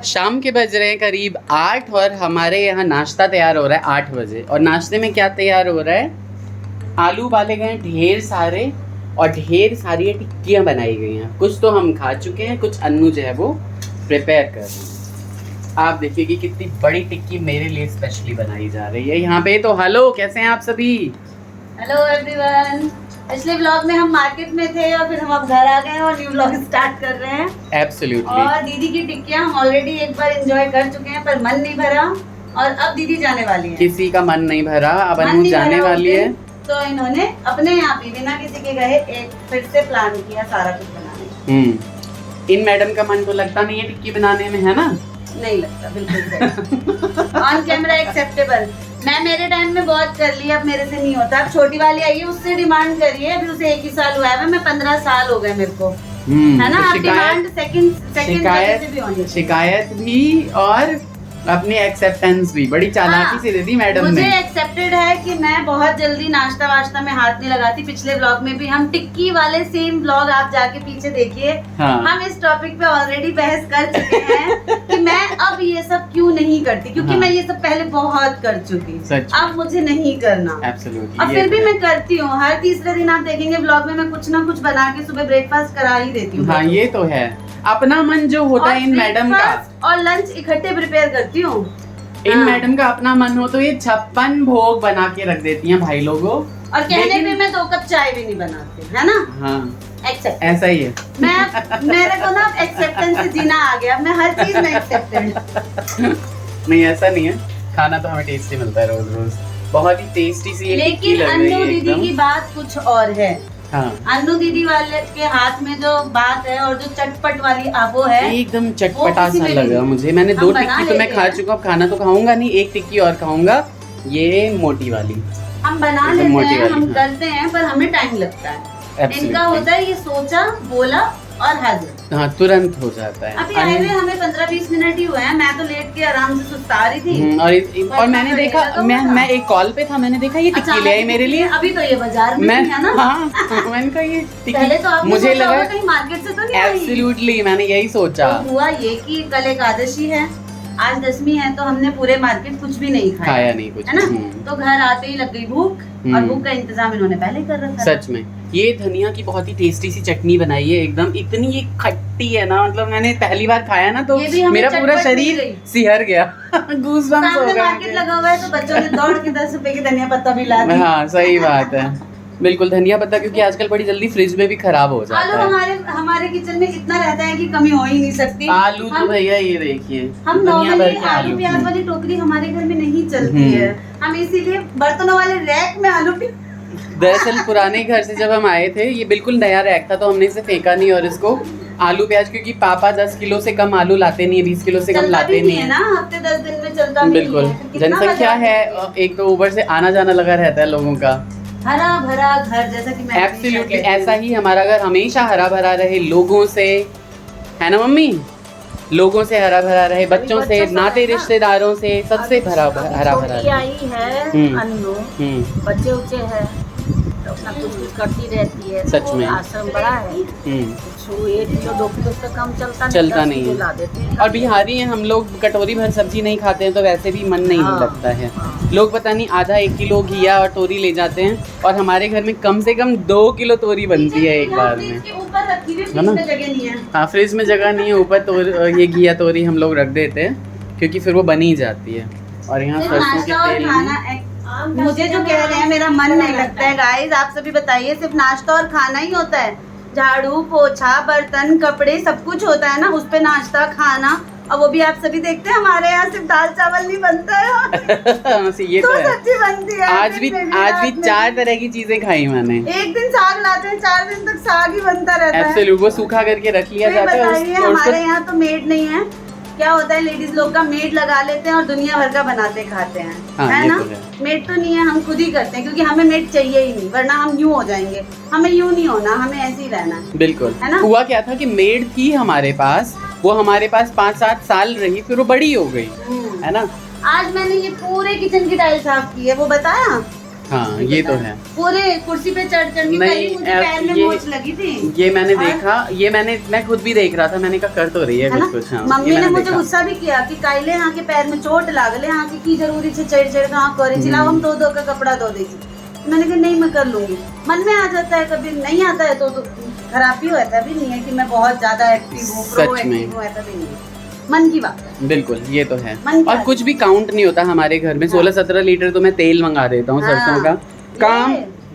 शाम के बज रहे हैं करीब 8 और हमारे यहाँ नाश्ता तैयार हो रहा है 8 बजे। और नाश्ते में क्या तैयार हो रहा है? आलू उबाले गए हैं ढेर सारे और ढेर सारी टिक्कियाँ बनाई गई हैं। कुछ तो हम खा चुके हैं, कुछ अन्नू जो है वो प्रिपेयर कर रहे हैं। आप देखिए कि कितनी बड़ी टिक्की मेरे लिए स्पेशली बनाई जा रही है यहाँ पे। तो हेलो, कैसे हैं आप सभी? Hello everyone. पिछले व्लॉग में हम मार्केट में थे और फिर हम अब घर आ गए और न्यू व्लॉग स्टार्ट कर रहे हैं। एब्सोल्युटली। और दीदी की टिक्कियाँ हम ऑलरेडी एक बार एंजॉय कर चुके हैं पर मन नहीं भरा और अब दीदी जाने वाली है। किसी का मन नहीं भरा, अब अन्नू जाने वाली है तो इन्होंने अपने यहाँ पे बिना किसी के कहे एक फिर से प्लान किया सारा कुछ बनाने। इन मैडम का मन तो लगता नहीं है टिक्की बनाने में, है ना? नहीं लगता, बिल्कुल ऑन कैमरा एक्सेप्टेबल। मैं मेरे टाइम में बहुत कर लिया, अब मेरे से नहीं होता। अब छोटी वाली आई है, उससे डिमांड करिए। अभी उसे 1 ही साल हुआ है, मैं 15 साल हो गए मेरे को, है ना? तो अब डिमांड सेकंड शिकायत भी और अपनी एक्सेप्टेंस भी बड़ी चालाकी से दे दी मैडम ने। मुझे एक्सेप्टेड है कि मैं बहुत जल्दी नाश्ता वाश्ता में हाथ नहीं लगाती। पिछले ब्लॉग में भी हम टिक्की वाले सेम ब्लॉग आप जाके पीछे देखिए। हाँ। हम इस टॉपिक पे ऑलरेडी बहस कर चुके हैं कि मैं अब ये सब क्यों नहीं करती, क्योंकि मैं ये सब पहले बहुत कर चुकी। अब मुझे नहीं करना। एब्सोल्युटली। और फिर भी मैं करती हूँ। हर तीसरे दिन आप देखेंगे ब्लॉग में मैं कुछ ना कुछ बना के सुबह ब्रेकफास्ट करा ही देती हूँ। हाँ, ये तो है। अपना मन जो होता है इन मैडम का, और लंच इकट्ठे प्रिपेयर करती हूँ। इन मैडम का अपना मन हो तो ये 56 भोग बना के रख देती हैं भाई लोगों। और कहने पे मैं 2 कप चाय भी नहीं बनाती, है ना? हाँ, एक्सेप्ट। ऐसा ही है। मेरे को ना एक्सेप्टेंस से जीना आ गया। मैं हर चीज में एक्सेप्टेड। नहीं, ऐसा नहीं है। खाना तो हमें टेस्टी मिलता है रोज रोज, बहुत ही टेस्टी सी। लेकिन अन्नू दीदी की बात कुछ और है। हाँ। अन्नू दीदी वाले के हाथ में जो बात है और जो चटपट वाली वो है, एकदम चटपटा सा लगा मुझे। मैंने 2 टिक्की तो मैं खा चुका, अब खाना तो खाऊंगा नहीं। 1 टिक्की और खाऊंगा, ये मोटी वाली। हम बना लेते हैं, हम करते हैं, पर हमें टाइम लगता है। इनका होता है ये सोचा, बोला और हाजिर। हाँ, तुरंत हो जाता है। अभी आए हुए हमें 15-20 मिनट ही हुए हैं। मैं तो लेट के आराम से सुस्ता रही थी। और मैंने देखा, मैं एक कॉल पे था, मैंने देखा ये टिक्की ले आई मेरे लिए। अभी तो ये बाजार में है ना? हाँ, मैंने कहा ये टिक्की। पहले तो आपने मुझे लगा कहीं मार्केट से तो नहीं आई। एब्सोल्युटली, मैंने यही सोचा। तो हुआ ये कि कल एकादशी है, आज 10वीं है, तो हमने पूरे मार्केट कुछ भी नहीं खाया नहीं कुछ, है ना? तो घर आते ही लग गई भूख और भूख का इंतजाम इन्होंने पहले कर रखा। सच में ये धनिया की बहुत ही टेस्टी सी चटनी बनाई है एकदम। इतनी ये खट्टी है ना, मतलब मैंने पहली बार खाया ना तो मेरा पूरा शरीर सिहर गया। गूज़बम्स हो गए। मार्केट लगा हुआ है तो बच्चों ने दौड़ के 10 रुपए की धनिया पत्ता भी ला दी। हाँ, सही बात है, बिल्कुल। धनिया पत्ता क्योंकि आजकल बड़ी जल्दी फ्रिज में भी खराब हो जाता है। हमारे किचन में इतना रहता है कि कमी हो ही नहीं सकती। आलू तो भैया ये देखिए, हम नॉर्मली आलू प्याज वाली टोकरी हमारे घर में नहीं चलती है। हम इसीलिए बर्तनों वाले रैक में आलू। दरअसल पुराने घर से जब हम आए थे, ये बिल्कुल नया रैक था, तो हमने इसे फेंका नहीं और इसको आलू प्याज, क्योंकि पापा 10 किलो से कम आलू लाते नहीं है, 20 किलो से कम लाते नहीं है ना, हफ्ते 10 दिन में चलता भी बिल्कुल। जनसंख्या है, एक तो ऊपर से आना जाना लगा रहता है लोगों का। हरा भरा घर, जैसा कि मैं एब्सोल्युटली ऐसा ही हमारा घर हमेशा हरा भरा रहे लोगों से, है ना मम्मी? लोगों से हरा भरा रहे, बच्चों से, नाते रिश्तेदारों से, सबसे हरा भरा रहे। आई है अन्नू, बच्चे उच्चे है तो अपना कुछ करती रहती है। सच में आश्रम बड़ा है, 1 किलो 2 किलो से कम चलता नहीं है। ला देते हैं। और बिहारी हैं हम लोग, कटोरी भर सब्जी नहीं खाते हैं तो वैसे भी मन नहीं लगता है। लोग पता नहीं आधा 1 किलो घिया और तोरी ले जाते हैं, और हमारे घर में कम से कम 2 किलो तोरी बनती है एक बार में, है ना? हाँ, फ्रिज में जगह नहीं है, ऊपर ये घिया तोरी हम लोग रख देते हैं क्योंकि फिर वो बनी जाती है। और यहाँ सरसों के तेल में मुझे जो कह रहे हैं मेरा मन नहीं लगता है। गाइस आप सभी बताइए, सिर्फ नाश्ता और खाना ही होता है? झाड़ू पोछा बर्तन कपड़े सब कुछ होता है ना, उस पे नाश्ता खाना, और वो भी आप सभी देखते हैं। हमारे यहाँ सिर्फ दाल चावल नहीं बनता है। ये तो है। सब्जी बनती है। आज भी 4 तरह की चीजें खाई मैंने। एक दिन साग लाते हैं, 4 दिन तक साग ही बनता रहता है। एब्सोल्युटली, वो सूखा करके रख लिया जाता है। हमारे यहाँ तो मेड नहीं है। क्या होता है, लेडीज लोग का मेड लगा लेते हैं और दुनिया भर का बनाते खाते हैं। हाँ, है ना? तो मेड तो नहीं है, हम खुद ही करते हैं, क्योंकि हमें मेड चाहिए ही नहीं, वरना हम यूं हो जाएंगे। हमें यूं नहीं होना, हमें ऐसे ही रहना है। बिल्कुल, है ना? हुआ क्या था कि मेड थी हमारे पास, वो हमारे पास 5-7 साल रही, फिर वो बड़ी हो गई, है ना? आज मैंने ये पूरे किचन की टाइल साफ की है, वो बताया हाँ ये तो है। पूरे कुर्सी पे चढ़ चढ़ के नहीं, मुझे पैर में ये- मोच लगी थी। ये मैंने देखा, ये मैं खुद भी देख रहा था, मैंने कहा कर तो रही है है ना? कुछ कुछ। हाँ, मम्मी ये ने मैंने मुझे देखा। गुस्सा भी किया कि काइले यहाँ के पैर में चोट लागले, यहाँ की जरूरी से चढ़ चढ़ के हाँ करे चिल्लाओ, हम धो का कपड़ा धो देगी। मैंने कहा नहीं मैं कर लूंगी। मन में आ जाता है, कभी नहीं आता है तो खराब भी होता भी नहीं है कि मैं बहुत ज्यादा एक्टिव हूँ, प्रो सच में। एक्टिव हूँ, ऐसा भी नहीं है। मन की बात है। बिल्कुल ये तो है। मन की और बात कुछ भी काउंट नहीं होता हमारे घर में। 16-17 लीटर तो मैं तेल मंगा देता हूँ सरसों का। काम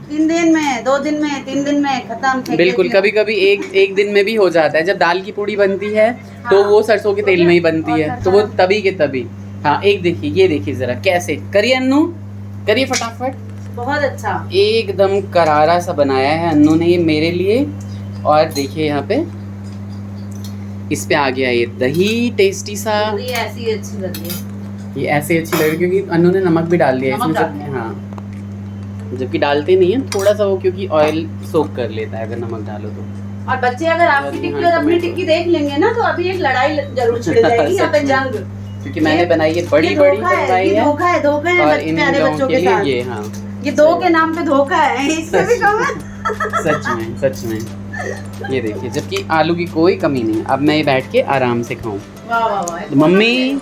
3 दिन में, 2 दिन में, 3 दिन में खत्म, फेंक बिल्कुल, देती हूँ। कभी कभी एक दिन में भी हो जाता है। जब दाल की पूड़ी बनती है तो हाँ। वो सरसों के तेल में ही बनती और है, तो वो तभी के तभी। हाँ एक देखिए, ये देखिए जरा कैसे करिए अन्नू, करिए फटाफट। बहुत अच्छा। एकदम करारा सा बनाया है अन्नू ने ये मेरे लिए। और देखिए यहाँ पे इस पे आ गया ये दही टेस्टी सा। ये ऐसी अच्छी लग रही है। ये ऐसे अच्छी लग रही है क्योंकि अन्नू ने नमक भी डाल दिया है नमक इसमें। डाल दिया। हाँ, जबकि डालते नहीं है थोड़ा सा वो, क्योंकि ऑयल सोक कर लेता है अगर नमक डालो तो। और बच्चे अगर आपकी और टिक्की यहाँ और अपनी टमाटो। टिक्की देख लेंगे ना तो अभी एक लड़ाई जरूर छिड़ जाएगी यहाँ पे, सच में। जंग। क्योंकि मैंने बनाई है ये बड़ी बड़ी धोखा है, बनवाई ये है। धोखा है, धोखा है और इन प्यारे लोगों बच्चों के के लिए साथ। ये, हाँ ये दो के नाम पे धोखा है, इससे भी कम है। सच में ये देखिए, जबकि आलू की कोई कमी नहीं। अब मैं ये बैठ के आराम से खाऊं। वाह वाह वाह। तो मम्मी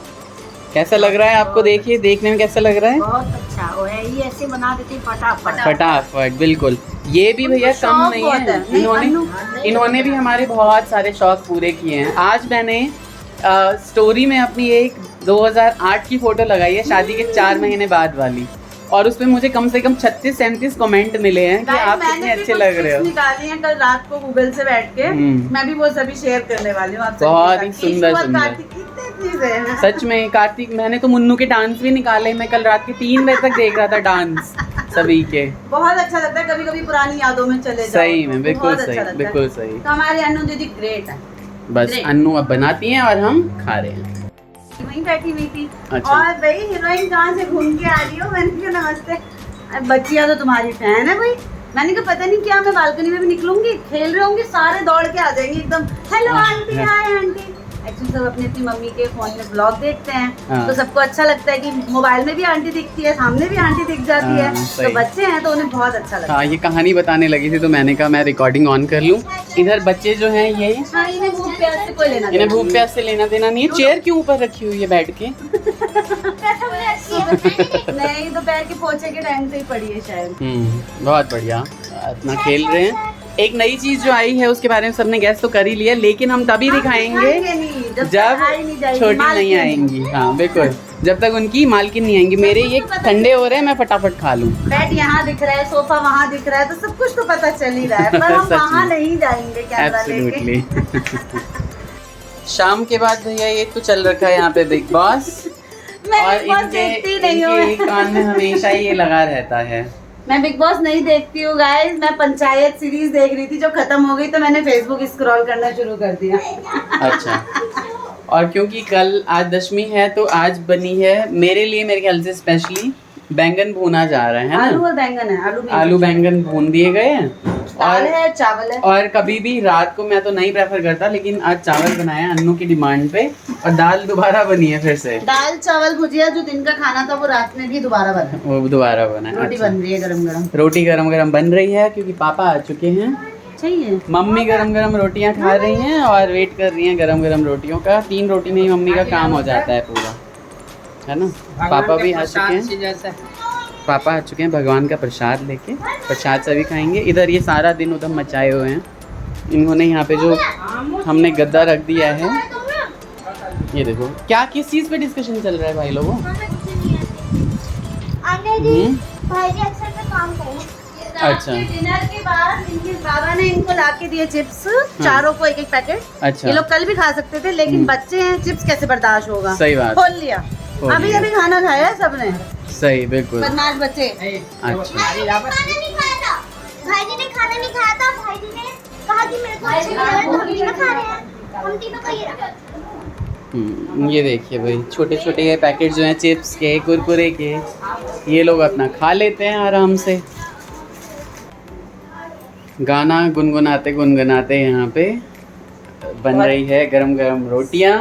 कैसा लग रहा है आपको? देखिए देखने में कैसा लग रहा है? बहुत अच्छा वो है, ये ऐसे बना देती फटाफट। फटाफट बिल्कुल। ये भी भैया उनको कम शौक नहीं बहुत है। है। नहीं, इन्होंने भी हमारे बहुत सारे शौक पूरे किए हैं। आज मैंने स्टोरी में अपनी एक 2008 की फोटो लगाई है, शादी के 4 महीने बाद वाली, और उसमें मुझे कम से कम 36-37 कमेंट मिले हैं कि आप कितने अच्छे लग रहे हो। निकाली है कल रात को गूगल से बैठ के, मैं भी वो सभी शेयर करने वाली हूँ आपसे। बहुत ही सुंदर सुंदर। कार्तिक कितने चीजें हैं। सच में कार्तिक, मैंने तो मुन्नू के डांस भी निकाले। मैं कल रात के 3 बजे तक देख रहा था डांस सभी के। बहुत अच्छा लगता है, कभी कभी पुरानी यादों में चले जाओ। सही में, बिल्कुल बहुत अच्छा सही, लगता है। बिल्कुल सही। तो हमारी अनु दीदी ग्रेट है। बस Great. अन्नू अब बनाती हैं और हम खा रहे हैं। वहीं बैठी हुई थी। अच्छा। और भाई हीरोइन कहाँ से घूम के आ रही हो? मैंने कहा नमस्ते। बच्चियां तो तुम्हारी फैन है भाई। मैंने कहा पता नहीं क्या, मैं बालकनी में भी निकलूंगी, खेल रहे होंगे, सारे दौड़ के आ जाएंगे एकदम, hello aunty, hi aunty. Actually सब अपनी अपनी मम्मी के फोन में ब्लॉग देखते हैं, हाँ। तो सबको अच्छा लगता है कि मोबाइल में भी आंटी दिखती है, सामने भी आंटी दिख जाती है। हाँ, सही। तो बच्चे हैं तो उन्हें बहुत अच्छा लगता है। हाँ, ये कहानी बताने लगी थी तो मैंने कहा मैं रिकॉर्डिंग ऑन कर लूं। इधर बच्चे जो हैं ये, हाँ, इन्हें भूख प्यास से कोई लेना इन्हें भूख प्यास से लेना देना नहीं है। चेयर क्यों ऊपर रखी हुई है बैठ के? नहीं, दोपहर के पोछे के टाइम से ही पड़ी है शायद। बहुत बढ़िया, अपना खेल रहे हैं। एक नई चीज जो आई है उसके बारे में सबने गैस तो कर ही लिया, लेकिन हम तभी दिखाएंगे नहीं, जब जब आई नहीं जाएगी, छोटी नहीं मालकिन। आएंगी। हाँ बिल्कुल, जब तक उनकी मालकिन नहीं आएंगी। मेरे ये ठंडे हो रहे हैं, मैं फटाफट खा लूं। बेड यहाँ दिख रहा है, सोफा वहाँ दिख रहा है, तो सब कुछ तो पता चल ही रहा है, पर हम सच वहाँ में। नहीं जाएंगे कैमरा लेके। एब्सोल्युटली। शाम के बाद भैया ये तो चल रखा है यहाँ पे बिग बॉस, मैं और बिग बॉस देखती नहीं हूँ। इनके एक कान में हमेशा ये लगा रहता है। मैं बिग बॉस नहीं देखती हूँ गाइस। मैं पंचायत सीरीज देख रही थी जो खत्म हो गई, तो मैंने फेसबुक स्क्रॉल करना शुरू कर दिया। अच्छा, और क्योंकि कल आज दशमी है तो आज बनी है मेरे लिए, मेरे ख्याल से स्पेशली बैंगन भुना जा रहा है आलू ना। और बैंगन है, आलू बैंगन भून दिए गए हैं। दाल और है, चावल है। और कभी भी रात को मैं तो नहीं प्रेफर करता, लेकिन आज चावल बनाया अन्नू की डिमांड पे, और दाल दोबारा बनी है फिर से। दाल चावल भुजिया जो दिन का खाना था वो रात में भी दोबारा बना। वो दोबारा बना है। रोटी अच्छा। बन रही है गरम गरम। रोटी गरम गरम बन रही है क्योंकि पापा आ चुके हैं। चाहिए मम्मी गरम गरम रोटियां खा रही हैं और वेट कर रही हैं गरम गरम रोटियों का। 3 रोटी में ही मम्मी का काम हो जाता है पूरा, है ना। पापा भी आ चुके हैं, पापा आ चुके हैं भगवान का प्रसाद लेके। प्रसाद सभी खाएंगे। इधर ये सारा दिन उधर मचाए हुए हैं इन्होंने। यहाँ पे जो हमने गद्दा रख दिया है, ये देखो क्या किस चीज़ पे डिस्कशन चल रहा है भाई लोगों। अच्छा। डिनर के बाद इनके बाबा ने इनको ला के दिए चिप्स, चारों को एक एक पैकेट। अच्छा। ये लोग कल भी खा सकते थे, लेकिन बच्चे हैं, चिप्स कैसे बर्दाश्त होगा। सही बात। खोल लिया, खोल अभी लिया। अभी खाना खाया है सबने। सही, बिल्कुल। बदमाश बच्चे। अच्छा, भाई ने खाना नहीं खाया था। भाई जी ने कहा कि मेरे को अच्छी नहीं लग रही, हम तीनों खा रहे हैं। हम तीनों का ये रखा। ये देखिए भाई, छोटे छोटे ये पैकेट जो हैं चिप्स के, कुरकुरे के, ये लोग अपना खा लेते हैं आराम से। गाना गुनगुनाते गुनगुनाते यहाँ पे बन रही है गरम गरम रोटियाँ।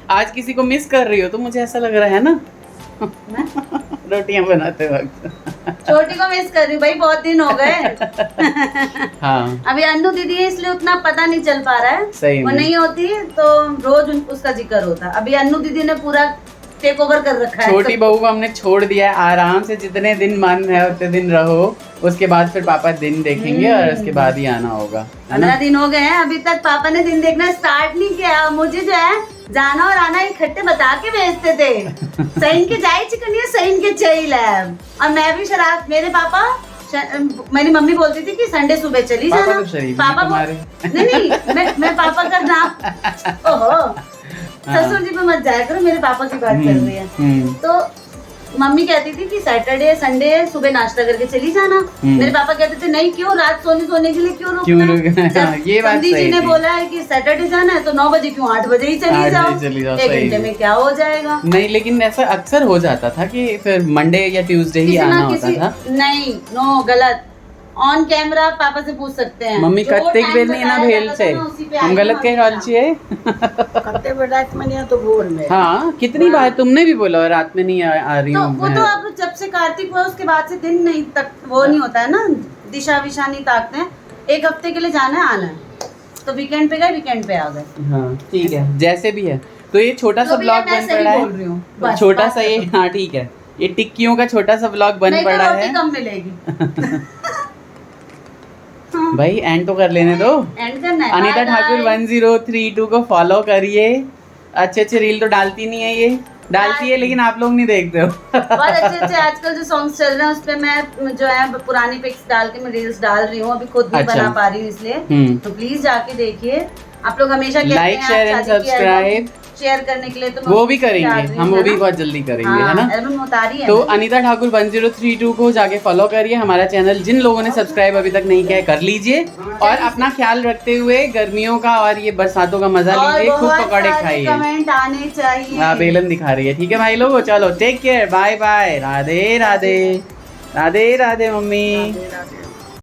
आज किसी को मिस कर रही हो तो मुझे ऐसा लग रहा है ना। रोटियां बनाते वक्त। छोटी को मिस कर रही हूँ भाई, बहुत दिन हो गए। हाँ अभी अन्नू दीदी है इसलिए उतना पता नहीं चल पा रहा है। सही वो में। नहीं होती तो रोज उसका जिक्र होता। अभी अन्नू दीदी ने पूरा टेक ओवर कर रखा है। छोटी बहू को हमने छोड़ दिया है, आराम से जितने दिन मन है उतने दिन रहो, उसके बाद फिर पापा दिन देखेंगे और उसके बाद ही आना होगा, है ना? 15 दिन हो गए हैं, अभी तक पापा ने दिन देखना स्टार्ट नहीं किया। मुझे जो है जाना और आना इकट्ठे बता के भेजते थे। सहीन के जाए चिकनिया, सहीन के चाहिए लैब। और मैं भी शराब, मेरे पापा मेरी मम्मी बोलती थी कि संडे सुबह चली पापा जाना। तो शरीफ पापा तुम्हारे। नहीं, मैं पापा का नाम, ओहो ससुर जी पे मत जाया करो, मेरे पापा की बात चल रही है। तो मम्मी कहती थी कि सैटरडे संडे सुबह नाश्ता करके चली जाना। मेरे पापा कहते थे नहीं, क्यों रात सोने के लिए क्यों रुकना? ये बात संदी सही जी ने थी। बोला है कि सैटरडे जाना है तो 9 बजे क्यों 8 बजे ही 8 चली बजे जाओ, चली जाओ, 1 सही घंटे में। में क्या हो जाएगा। नहीं, लेकिन ऐसा अक्सर हो जाता था कि फिर मंडे या ट्यूसडे ही किसी आना ना होता किसी, था। नहीं, नो गलत। ऑन कैमरा आप पापा से पूछ सकते हैं। मम्मी जो कत्ते time बेल नहीं ना बताया भेल जाता से था ना, उसी पे हम आई गलत हूँ कह अभी रहल छिए। कत्ते पे रात में नहीं तो भोर में। हाँ कितनी बार तुमने भी बोला रात में नहीं आ रही तो हूँ वो मैं। तो अब जब से कार्तिक हुआ उसके बाद से दिन नहीं तक वो नहीं होता है ना, दिशा विशा नहीं ताकते हैं। 1 हफ्ते के लिए जाना है, आना है, तो वीकेंड पे गए, वीकेंड पे आ गए। हाँ ठीक है, जैसे भी है। तो ये छोटा सा जो भी है, ब्लॉग मैं बन सही पड़ा बोल रही हूँ। है, बस, छोटा बात सा ये, खत्म। हाँ ठीक है, ये टिक्कियों का छोटा सा ब्लॉग बन नहीं तो पड़ा रोटी है। कम मिलेगी। भाई एंड तो कर लेने दो। एंड करना है। Anita Bye Thakur bye। 1032 को फॉलो करिए। अच्छे अच्छे रील तो डालती नहीं है ये, डालती है लेकिन आप लोग नहीं देखते हो। बहुत अच्छे आजकल जो सॉन्ग्स चल रहे हैं उस पे मैं जो है पुरानी पिक्स डाल के मैं रील्स डाल रही हूँ, अभी खुद नहीं अच्छा। बना पा रही हूँ इसलिए। तो प्लीज जाके देखिए। आप लोग हमेशा कहते लाइक हैं शेयर एंड सब्सक्राइब शेयर करने के लिए, तो मैं वो भी डाल करेंगे रही हूँ, हम, वो है भी ना? बहुत जल्दी करेंगे, है हाँ, ना? एल्बम उतारी है तो मैंने। अनीता ठाकुर 1032 को जाके फॉलो करिए। हमारा चैनल जिन लोगों ने सब्सक्राइब अभी तक नहीं किया है कर लीजिए, और अपना ख्याल रखते हुए गर्मियों का और ये बरसातों का मजा और लीजिए, खूब बहुत पकौड़े सारे खाइए। कमेंट आने चाहिए। हाँ बेलन दिखा रही है, ठीक है भाई लोगों, चलो take care, bye bye, Radhe Radhe, Radhe Radhe mummy. Radhe Radhe.